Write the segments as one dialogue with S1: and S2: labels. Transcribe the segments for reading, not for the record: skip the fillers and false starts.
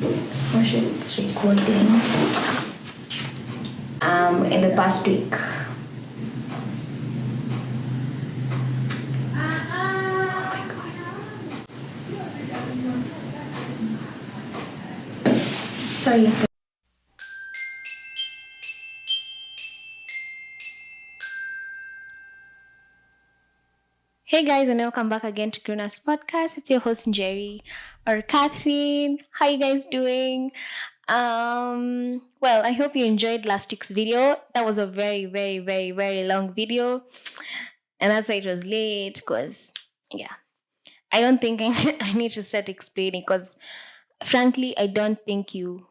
S1: Oh shit, it's recording. In the past week. Oh my god. Sorry. Hey guys, and welcome back again to Grownus Podcast. It's your host Njeri or Catherine. How you guys doing? Well, I hope you enjoyed last week's video. That was a very, very, very, very long video, and that's why it was late. Cause yeah, I don't think I need to start explaining. Cause frankly, I don't think you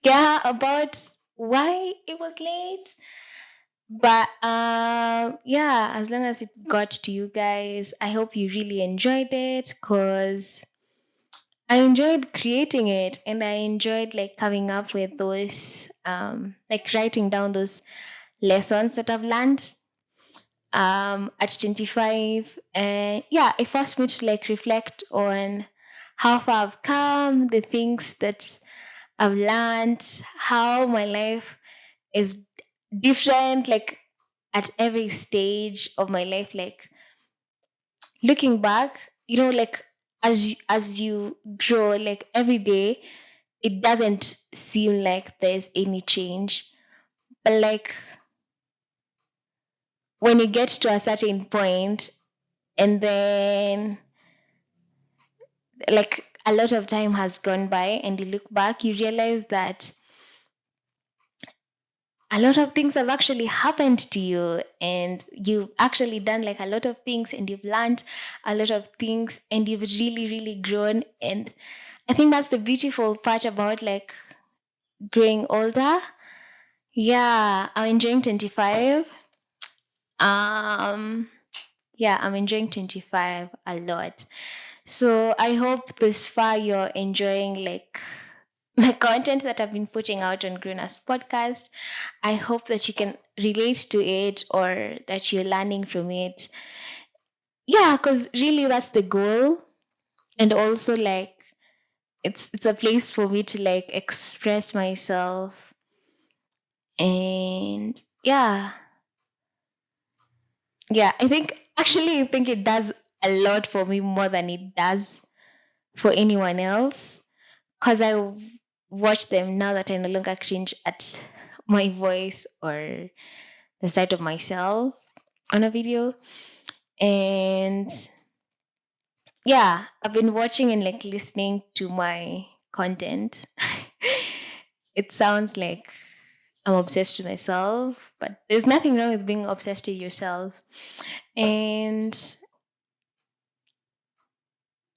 S1: care about why it was late. But yeah, as long as it got to you guys, I hope you really enjoyed it because I enjoyed creating it and I enjoyed like coming up with those like writing down those lessons that I've learned at 25. And yeah, it forced me to like reflect on how far I've come, the things that I've learned, how my life is different, like at every stage of my life. Like looking back, like as you grow, like every day, it doesn't seem like there's any change. But like when you get to a certain point, and then like a lot of time has gone by, and you look back, you realize that a lot of things have actually happened to you and you've actually done like a lot of things and you've learned a lot of things and you've really really grown. And I think that's the beautiful part about like growing older. Yeah, I'm enjoying 25. Yeah, I'm enjoying 25 a lot. So I hope this far you're enjoying like the content that I've been putting out on Grownus Podcast. I hope that you can relate to it or that you're learning from it. Yeah, because really that's the goal. And also like it's a place for me to like express myself. And yeah. Yeah, I think it does a lot for me more than it does for anyone else. Because I watch them now that I no longer cringe at my voice or the sight of myself on a video. And yeah, I've been watching and like listening to my content. It sounds like I'm obsessed with myself, but there's nothing wrong with being obsessed with yourself. And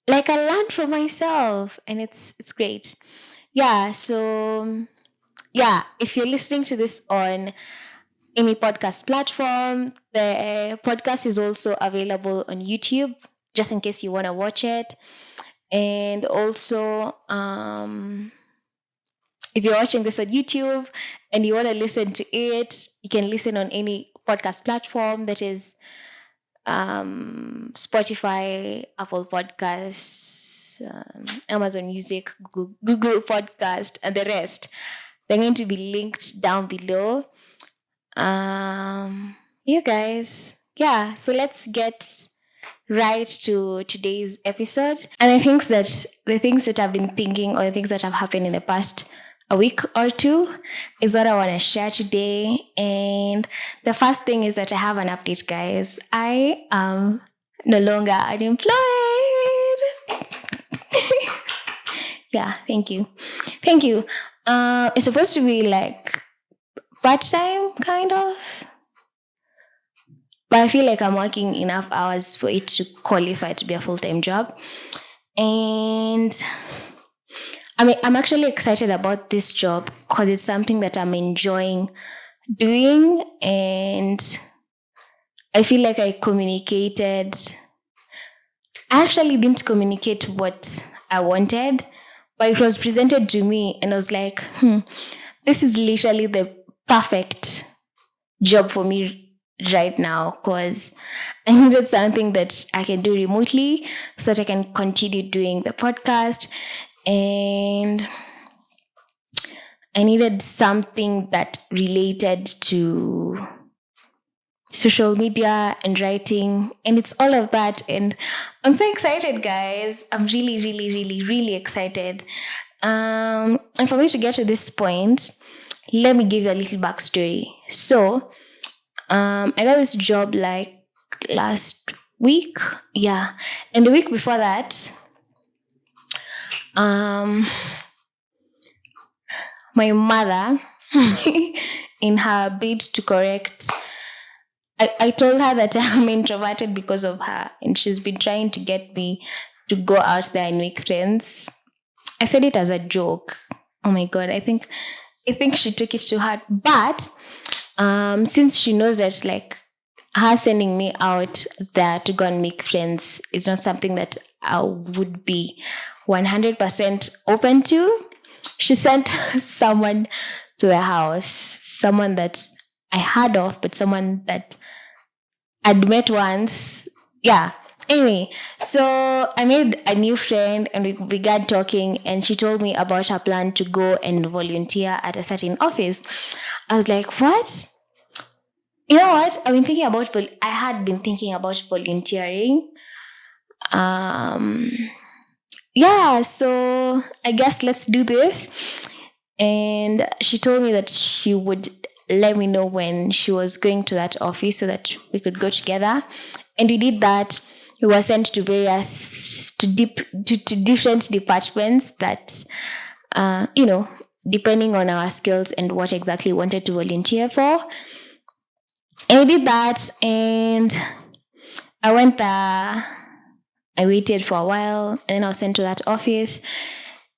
S1: like I learned from myself and it's great. Yeah, so yeah, if you're listening to this on any podcast platform, the podcast is also available on YouTube, just in case you want to watch it. And also, if you're watching this on YouTube and you want to listen to it, you can listen on any podcast platform, that is Spotify, Apple Podcasts, Amazon Music, Google Podcast, and the rest. They're going to be linked down below. You guys, yeah. So let's get right to today's episode. And I think that the things that I've been thinking or the things that have happened in the past a week or two is what I want to share today. And the first thing is that I have an update, guys. I am no longer unemployed. Yeah, thank you. Thank you. It's supposed to be like part-time kind of, but I feel like I'm working enough hours for it to qualify to be a full-time job. And I mean, I'm actually excited about this job because it's something that I'm enjoying doing. And I feel like I actually didn't communicate what I wanted, but it was presented to me and I was like, this is literally the perfect job for me right now because I needed something that I can do remotely so that I can continue doing the podcast. and I needed something that related to social media and writing, and it's all of that. And I'm so excited, guys. I'm really, really, really, really excited. And for me to get to this point, let me give you a little backstory. So, I got this job like last week, yeah, and the week before that, my mother, in her bid to correct, I told her that I'm introverted because of her, and she's been trying to get me to go out there and make friends. I said it as a joke. Oh my god, I think she took it to heart. But since she knows that like her sending me out there to go and make friends is not something that I would be 100% open to, she sent someone to the house, someone that I heard of, but someone that I'd met once. Yeah. Anyway, so I made a new friend and we began talking, and she told me about her plan to go and volunteer at a certain office. I was like, what? You know what? I had been thinking about volunteering. Yeah, so I guess let's do this. And she told me that she would let me know when she was going to that office so that we could go together. And we did that. We were sent to different departments that, depending on our skills and what exactly we wanted to volunteer for. And we did that, and I went there. I waited for a while, and then I was sent to that office.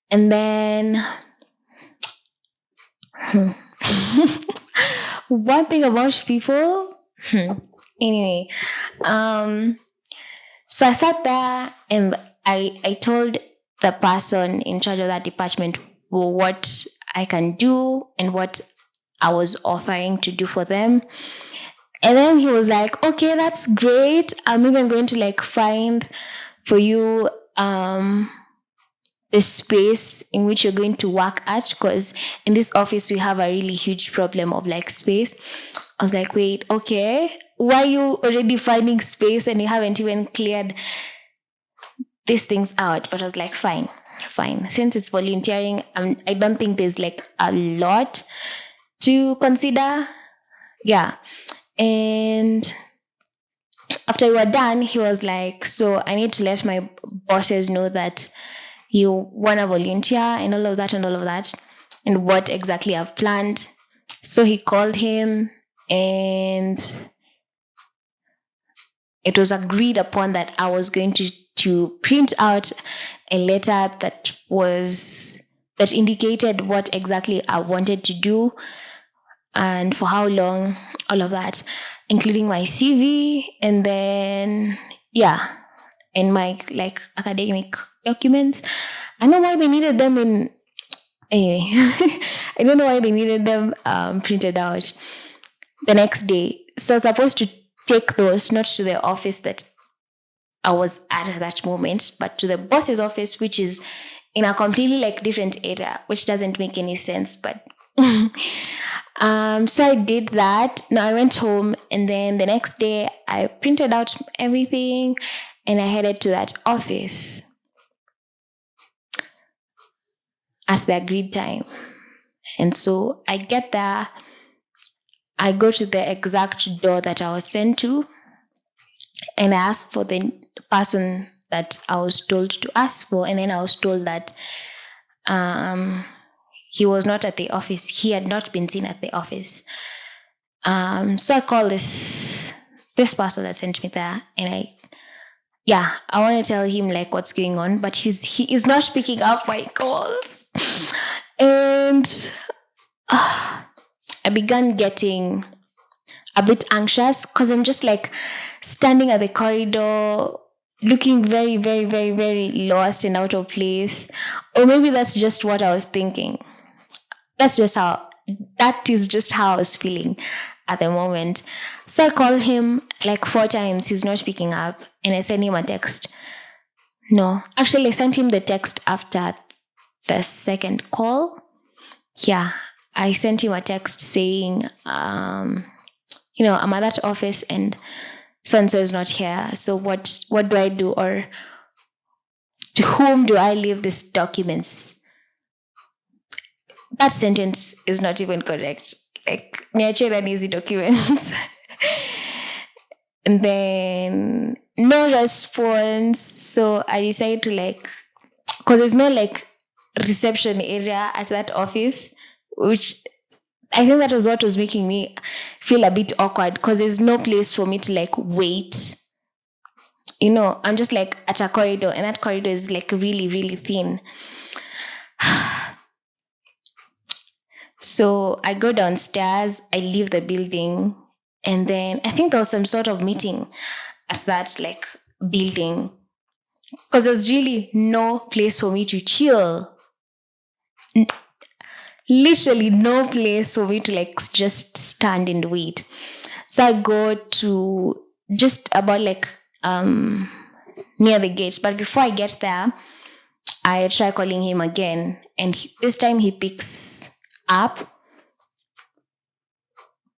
S1: And then one thing about people, anyway, so I sat there and I told the person in charge of that department what I can do and what I was offering to do for them. And then he was like, okay, that's great. I'm even going to like find for you the space in which you're going to work at, because in this office we have a really huge problem of like space. I was like, wait, okay, why are you already finding space and you haven't even cleared these things out? But I was like, fine. Since it's volunteering, I don't think there's like a lot to consider. Yeah. And after we were done, he was like, so I need to let my bosses know that you want to volunteer and all of that and what exactly I've planned. So he called him, and it was agreed upon that I was going to print out a letter that indicated what exactly I wanted to do and for how long, all of that, including my CV, and then and my like academic documents. I know why they needed them anyway. I don't know why they needed them printed out the next day. So I was supposed to take those not to the office that I was at that moment, but to the boss's office, which is in a completely like different area, which doesn't make any sense, but so I did that. Now I went home, and then the next day I printed out everything and I headed to that office at the agreed time. And so I get there, I go to the exact door that I was sent to, and I ask for the person that I was told to ask for, and then I was told that he was not at the office. He had not been seen at the office. So I called this person that sent me there, and I want to tell him like what's going on, but he is not picking up my calls. And I began getting a bit anxious because I'm just like standing at the corridor looking very, very, very, very lost and out of place. Or maybe that's just what I was thinking. That is just how I was feeling at the moment. So I called him like 4 times. He's not picking up. And I sent him a text. No, actually I sent him the text after the second call, I sent him a text saying, I'm at that office and so-and-so is not here. So what do I do? Or to whom do I leave these documents? That sentence is not even correct. Like, niachie na easy documents. And then no response. So I decided to because there's no reception area at that office, which I think that was what was making me feel a bit awkward, because there's no place for me to wait. I'm just at a corridor, and that corridor is really, really thin. So I go downstairs, I leave the building, and then I think there was some sort of meeting at that building, because there's really no place for me to chill. Literally no place for me to just stand and wait. So I go to just about near the gate, but before I get there, I try calling him again, and this time he picks up,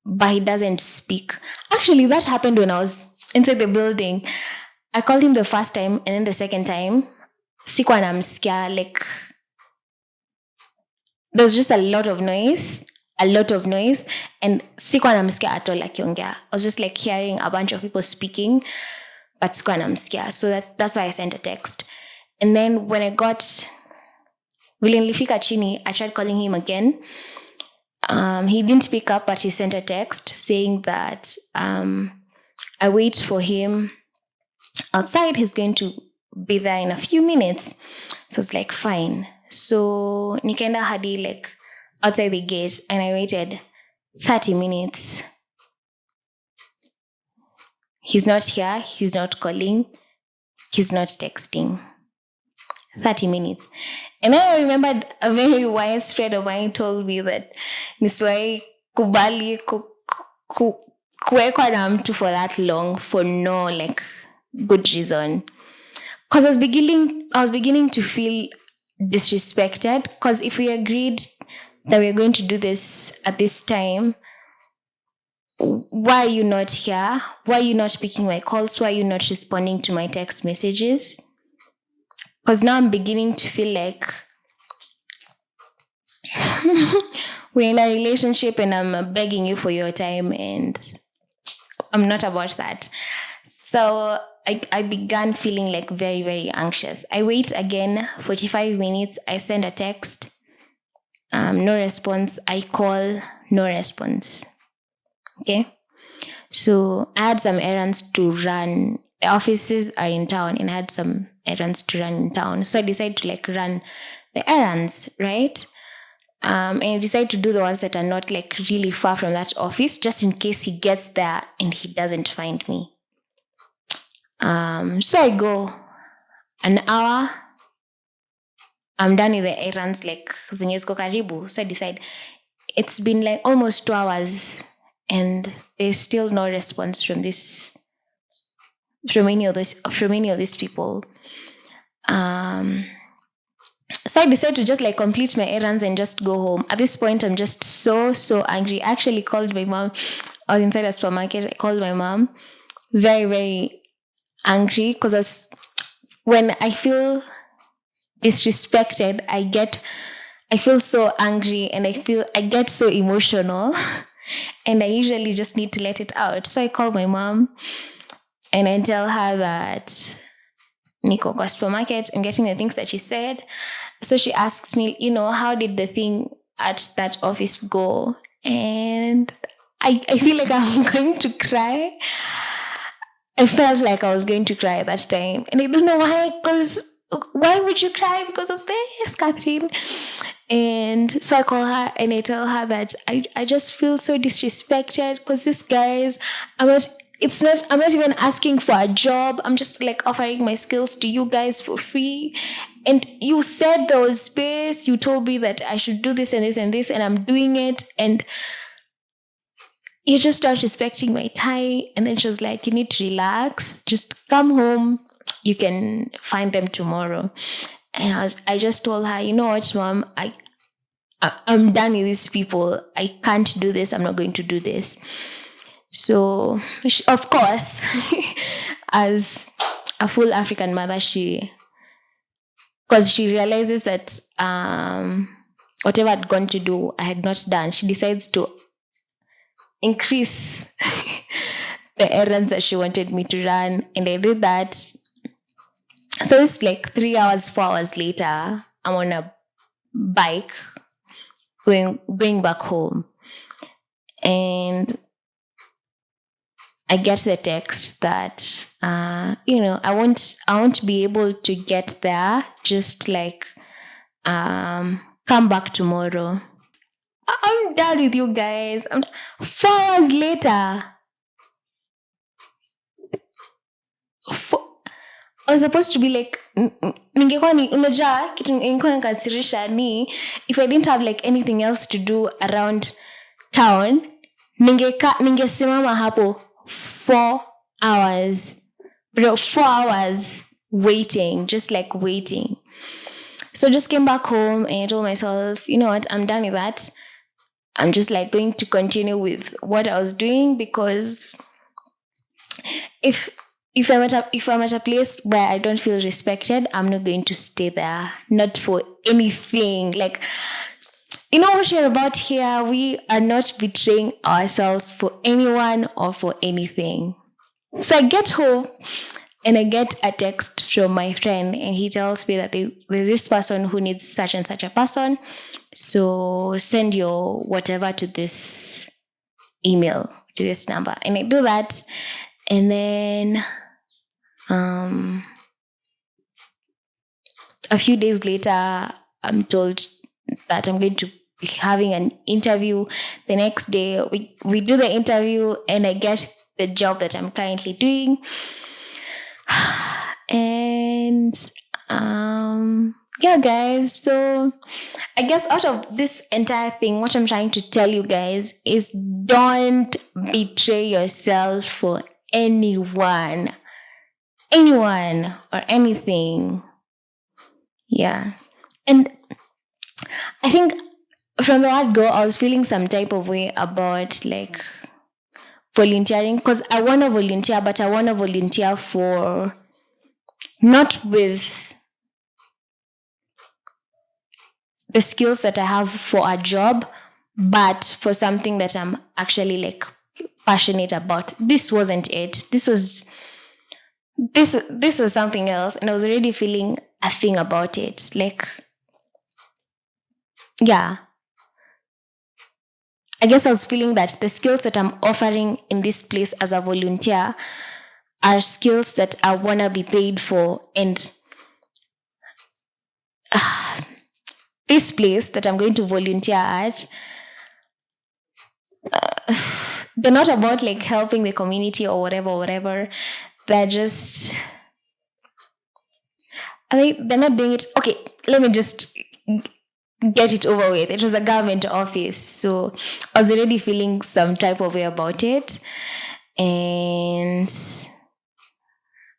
S1: but he doesn't speak. Actually, that happened when I was inside the building. I called him the first time, and then the second time, sikuwa namsikia, there was just a lot of noise, and sikuwa namsikia at all akiongea. I was just hearing a bunch of people speaking, but sikuwa namsikia. So that's why I sent a text. And then when I got nilifika chini, I tried calling him again. He didn't pick up, but he sent a text saying that I wait for him outside. He's going to be there in a few minutes. So it's fine. So nikaenda hadi outside the gate, and I waited 30 minutes. He's not here. He's not calling. He's not texting. 30 minutes. And I remembered a very wise friend of mine told me that niswai kubali kuwekwa na mtu for that long for no good reason. Because I was beginning to feel disrespected, because if we agreed that we're going to do this at this time, why are you not here? Why are you not picking my calls? Why are you not responding to my text messages? Because now I'm beginning to feel we're in a relationship and I'm begging you for your time, and I'm not about that. So I began feeling very, very anxious. I wait again 45 minutes. I send a text. No response. I call. No response. Okay. So I had some errands to run. The offices are in town, and I had some errands to run in town. So I decided to run the errands, right? And I decided to do the ones that are not really far from that office, just in case he gets there and he doesn't find me. So I go an hour. I'm done with the errands zenye ziko karibu. So I decide it's been almost 2 hours, and there's still no response from any of these people. So I decided to just complete my errands and just go home. At this point, I'm just so angry. I actually called my mom. I was inside a supermarket. I called my mom, very, very angry, because when I feel disrespected, I feel so angry, and I get so emotional, and I usually just need to let it out. So I call my mom, and I tell her that niko kwa supermarket, I'm getting the things that she said. So she asks me, how did the thing at that office go? And I feel like I'm going to cry. I felt like I was going to cry at that time. And I don't know why, because why would you cry because of this, Catherine? And so I call her and I tell her that I just feel so disrespected, because these guys, I'm not even asking for a job. I'm just offering my skills to you guys for free. And you said there was space. You told me that I should do this and this and this, and I'm doing it. And you just start respecting my time. And then she was like, you need to relax. Just come home. You can find them tomorrow. And I just told her, you know what, mom, I'm done with these people. I can't do this. I'm not going to do this. So, of course, as a full African mother, because she realizes that whatever I'd gone to do, I had not done, she decides to increase the errands that she wanted me to run. And I did that. So it's like 3 hours, 4 hours later, I'm on a bike going back home. And I get the text that, I won't be able to get there. Just like, come back tomorrow. I'm done with you guys. 4 hours later. I was supposed to be like, ningekuwa unajua kitu ningekuwa nikasirisha ni if I didn't have like anything else to do around town, ningesimama hapo 4 hours. Bro, 4 hours waiting, just like waiting. So just came back home and I told myself, you know what, I'm done with that. I'm just like going to continue with what I was doing, because if I'm at a place where I don't feel respected, I'm not going to stay there. Not for anything. Like, you know what we're about here? We are not betraying ourselves for anyone or for anything. So I get home and I get a text from my friend, and he tells me that there's this person who needs such and such a person. So send your whatever to this email, to this number. And I do that. And then a few days later, I'm told that I'm going to be having an interview. The next day, we do the interview and I get the job that I'm currently doing. And yeah, guys, so I guess out of this entire thing, what I'm trying to tell you guys is don't betray yourself for anyone or anything. Yeah. And I think from the word go, I was feeling some type of way about like volunteering, because I want to volunteer, but I want to volunteer for not with the skills that I have for a job, but for something that I'm actually like passionate about. This wasn't it. This was something else, and I was already feeling a thing about it. Like, yeah, I guess I was feeling that the skills that I'm offering in this place as a volunteer are skills that I want to be paid for. And this place that I'm going to volunteer at, they're not about like helping the community or whatever. They're just, they're not doing it. Okay, let me just get it over with. It was a government office, so I was already feeling some type of way about it. And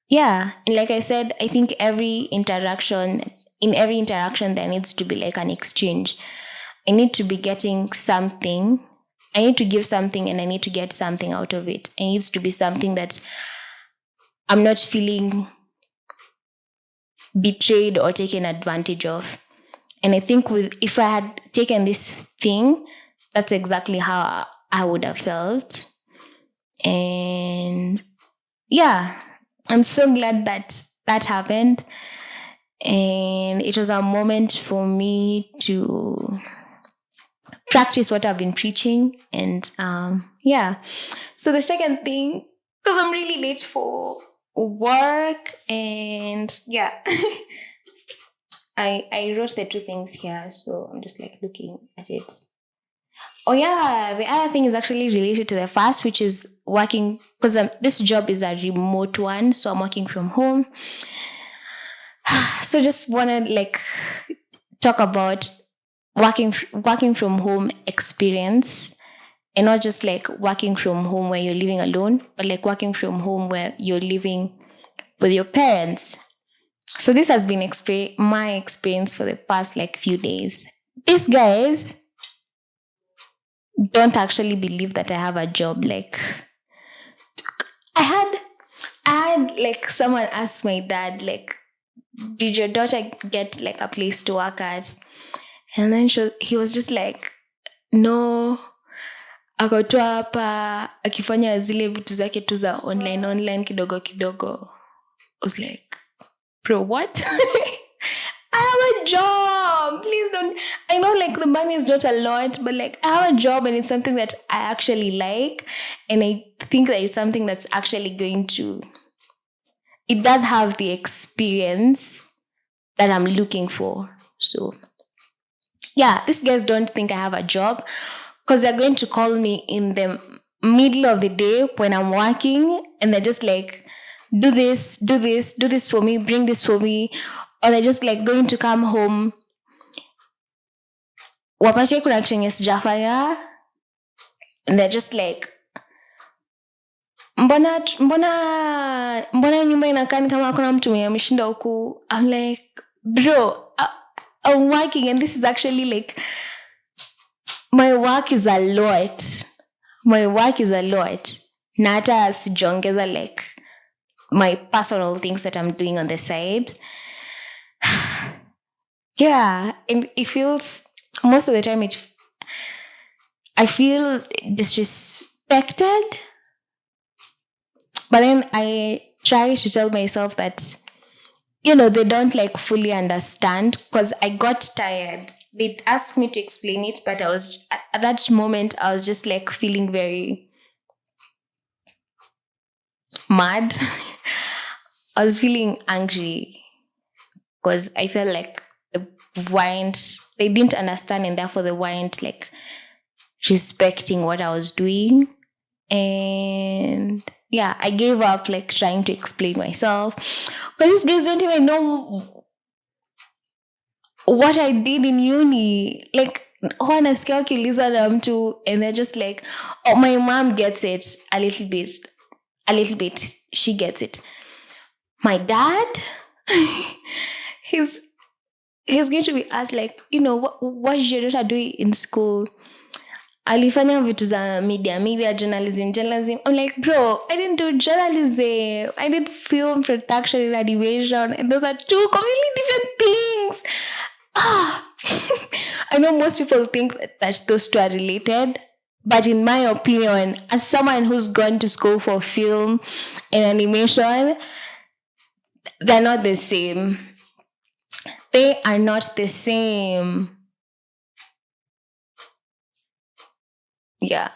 S1: yeah, and like I said, I think in every interaction there needs to be like an exchange. I need to be getting something. I need to give something and I need to get something out of it. It needs to be something that I'm not feeling betrayed or taken advantage of. And I think if I had taken this thing, that's exactly how I would have felt. And yeah, I'm so glad that happened. And it was a moment for me to practice what I've been preaching. And yeah. So the second thing, because I'm really late for work, and yeah. I wrote the two things here, so I'm just like looking at it. Oh yeah, the other thing is actually related to the first, which is working, because this job is a remote one, so I'm working from home. So just want to like talk about working from home experience, and not just like working from home where you're living alone, but like working from home where you're living with your parents. So this has been my experience for the past like few days. These guys don't actually believe that I have a job. Like I had like someone ask my dad, like, did your daughter get like a place to work at? And then he was just like, no, ako tu hapa akifanya zile vitu zake tu za online kidogo kidogo. I was like, bro, what? I have a job. Please don't. I know like the money is not a lot, but like I have a job and it's something that I actually like. And I think that it's something that's actually going to, it does have the experience that I'm looking for. So yeah, these guys don't think I have a job because they're going to call me in the middle of the day when I'm working and they're just like, do this for me, bring this for me. Or they're just like going to come home, wapatie kuna kitu yenye sijafanya, and they're just like, mbona nyumba inakaa kama hakuna mtu mwenye ameshinda huku. I'm like, bro, I'm working and this is actually like, my work is a lot. Na hata sijaongeza like my personal things that I'm doing on the side. Yeah, and it feels, most of the time I feel disrespected. But then I try to tell myself that, they don't like fully understand because I got tired. They asked me to explain it, but I was, at that moment, I was just like feeling very mad. I was feeling angry because I felt like they didn't understand and therefore they weren't like respecting what I was doing. And yeah, I gave up like trying to explain myself because these guys don't even know what I did in uni. Like, wanasikia wakiuliza na mtu and they're just like, oh, my mom gets it a little bit. She gets it. My dad, he's going to be asked like, what did your daughter do in school? Alifanya vitu za media, journalism. I'm like, bro, I didn't do journalism. I did film production and animation, and those are two completely different things. I know most people think that those two are related, but in my opinion, as someone who's gone to school for film and animation, they're not the same. They are not the same. Yeah.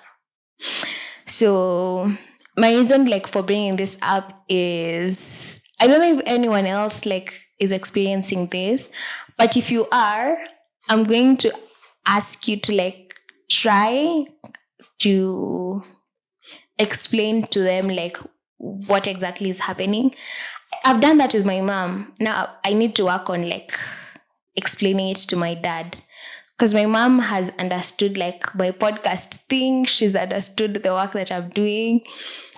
S1: So my reason like for bringing this up is, I don't know if anyone else like is experiencing this, but if you are, I'm going to ask you to like try to explain to them like what exactly is happening. I've done that with my mom. Now I need to work on like explaining it to my dad. Because my mom has understood like my podcast thing. She's understood the work that I'm doing.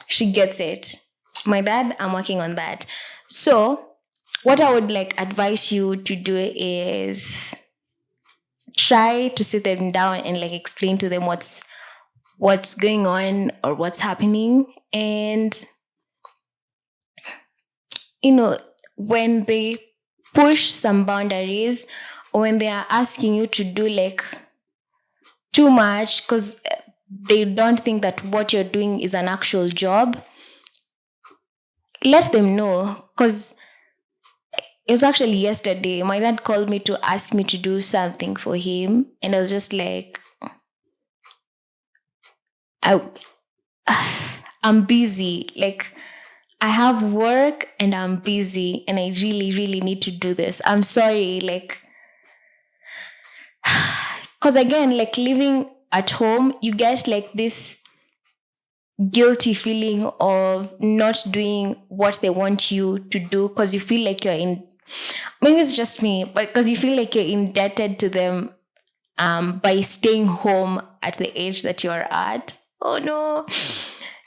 S1: She gets it. My dad, I'm working on that. So what I would like advise you to do is try to sit them down and like explain to them what's going on or what's happening. And, when they push some boundaries, when they are asking you to do like too much because they don't think that what you're doing is an actual job, let them know. Because it was actually yesterday, my dad called me to ask me to do something for him, and I was just like, I'm busy. Like, I have work and I'm busy and I really, really need to do this. I'm sorry, like, because again, like living at home, you get like this guilty feeling of not doing what they want you to do because you feel like maybe it's just me, but because you feel like you're indebted to them by staying home at the age that you're at. Oh no,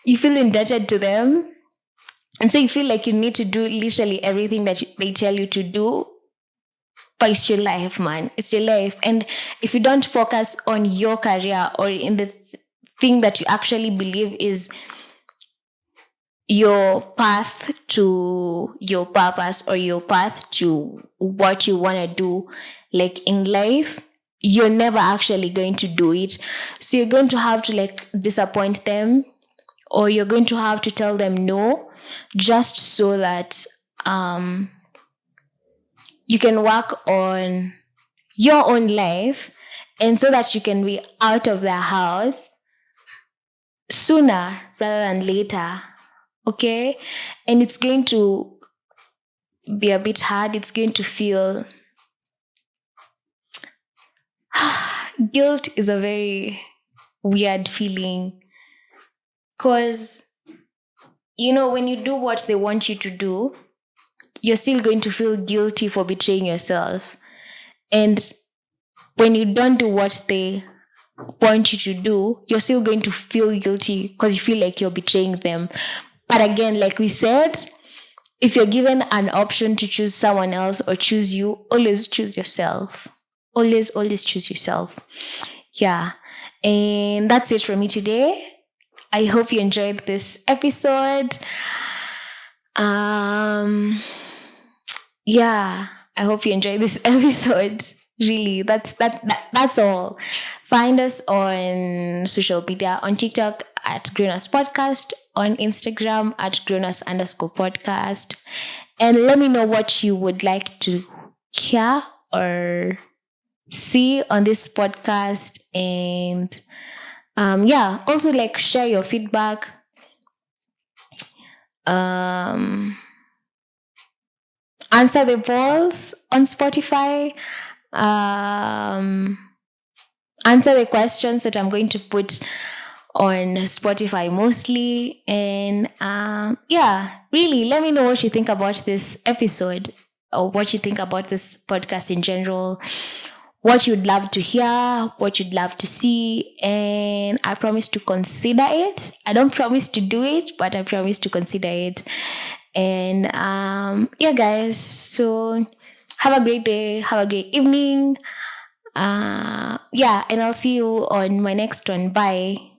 S1: you feel indebted to them. And so you feel like you need to do literally everything that they tell you to do. But it's your life, man. It's your life. And if you don't focus on your career or in the thing that you actually believe is your path to your purpose or your path to what you want to do, like in life, you're never actually going to do it. So you're going to have to like disappoint them, or you're going to have to tell them no, just so that you can work on your own life, and so that you can be out of their house sooner rather than later. Okay? And it's going to be a bit hard. It's going to feel guilt is a very weird feeling, because when you do what they want you to do, you're still going to feel guilty for betraying yourself. And when you don't do what they want you to do, you're still going to feel guilty because you feel like you're betraying them. But again, like we said, if you're given an option to choose someone else or choose you, always choose yourself. Always choose yourself. Yeah. And that's it from me today. I hope you enjoyed this episode. Yeah, I hope you enjoyed this episode. Really, that's all. Find us on social media, on TikTok at Grownus Podcast, on Instagram at Grownus_podcast. And let me know what you would like to hear or see on this podcast. And also like share your feedback. Answer the polls on Spotify. Answer the questions that I'm going to put on Spotify mostly. And really, let me know what you think about this episode, or what you think about this podcast in general, what you'd love to hear, what you'd love to see. And I promise to consider it. I don't promise to do it, but I promise to consider it. And guys, so have a great day, have a great evening. And I'll see you on my next one. Bye.